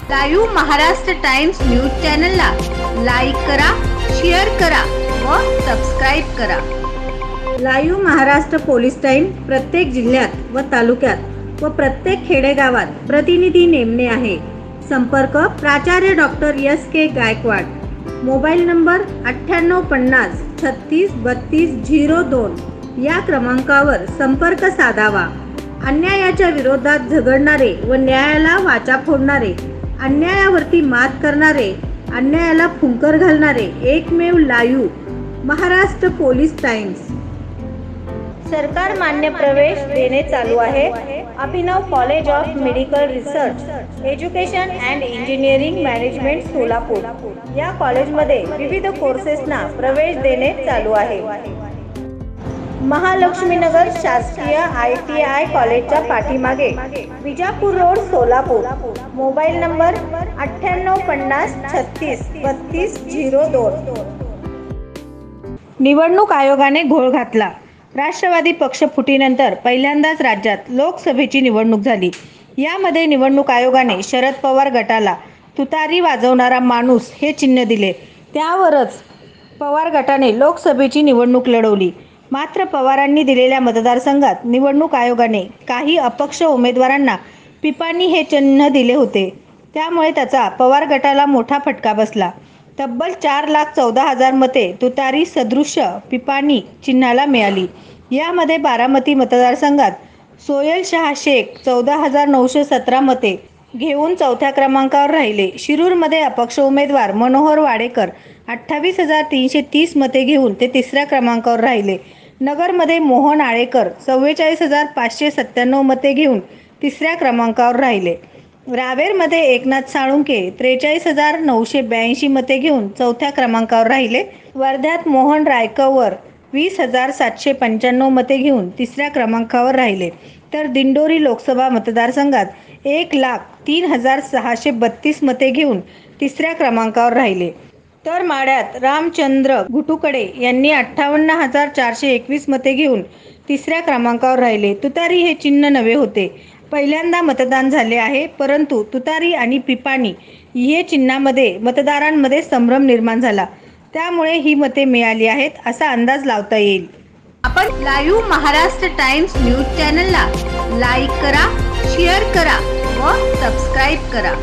Live Maharashtra times news चॅनलला like करा, share करा व सबस्क्राईब करा। लाईव्ह महाराष्ट्र पोलीस टाइम प्रत्येक जिल्ह्यात व तालुक्यात व प्रत्येक खेडेगावात प्रतिनिधी नेमणे आहे। संपर्क प्राचार्य doctor S K. Gaikwad. Mobile number 9850 36 32 02 या क्रमांकावर संपर्क साधावा। अन्यायाच्या विरोधात झगडणारे व न्यायाला वाचा फोडणारे, अन्यायावरती मात करणारे, अन्यायाला फुंकर घालणारे एकमेव लाईव्ह महाराष्ट्र पोलीस टाइम्स। सरकार मान्य प्रवेश देणे चालू आहे। Abhinav college of medical research education and engineering management Solapur या कॉलेजमध्ये विविध कोर्सेसना प्रवेश देणे चालू आहे। महालक्ष्मीनगर शासकीय ITI कॉलेजच्या पाठीमागे Vijapur road Solapur. Mobile number 9850 36 32 02। निवडणूक आयोगाने घोळ घातला। राष्ट्रवादी पक्ष फुटीनंतर पहिल्यांदाच राज्यात लोकसभेची निवडणूक झाली। यामध्ये निवडणूक आयोगाने शरद पवार गटाला तुतारी वाजवणारा माणूस हे चिन्ह दिले। त्यावरच पवार गटाने लोकसभेची निवडणूक लढवली। मात्र पवारांनी दिलेल्या मतदारसंघात निवडणूक आयोगाने काही अपक्ष उमेदवारांना पिपाणी हे चिन्ह दिले होते। त्यामुळे त्याचा पवार गटाला मोठा फटका बसला। तब्बल 4,14,000 मते तुतारी सदृश्य पिपाणी चिन्हाला मिळाली। यामध्ये बारामती मतदारसंघात सोयल शाह शेख 14,917 मते घेऊन चौथ्या क्रमांकावर राहिले। शिरूरमध्ये अपक्ष उमेदवार मनोहर वाडेकर 28,330 मते घेऊन ते तिसऱ्या क्रमांकावर राहिले। नगरमध्ये मोहन आळेकर 44,597 मते घेऊन तिसऱ्या क्रमांकावर राहिले। रावेरमध्ये एकनाथ साळुंके 43,982 मते घेऊन चौथ्या क्रमांकावर राहिले। वर्ध्यात मोहन रायकवर 20,795 मते घेऊन तिसऱ्या क्रमांकावर राहिले। तर दिंडोरी लोकसभा मतदारसंघात 1,03,632 मते घेऊन तिसऱ्या क्रमांकावर राहिले। तर माढ्यात रामचंद्र घुटुकडे यांनी 58,421 मते घेऊन तिसऱ्या क्रमांकावर राहिले। तुतारी हे चिन्ह नवे होते। पहिल्यांदा मतदान झाले आहे, परंतु तुतारी आणि पिपाणी हे चिन्हामध्ये मतदारांमध्ये संभ्रम निर्माण झाला। त्यामुळे ही मते मिळाली आहेत असा अंदाज लावता येईल। आपण लाईव्ह महाराष्ट्र टाइम्स न्यूज चॅनलला लाईक करा, शेअर करा व सबस्क्राईब करा।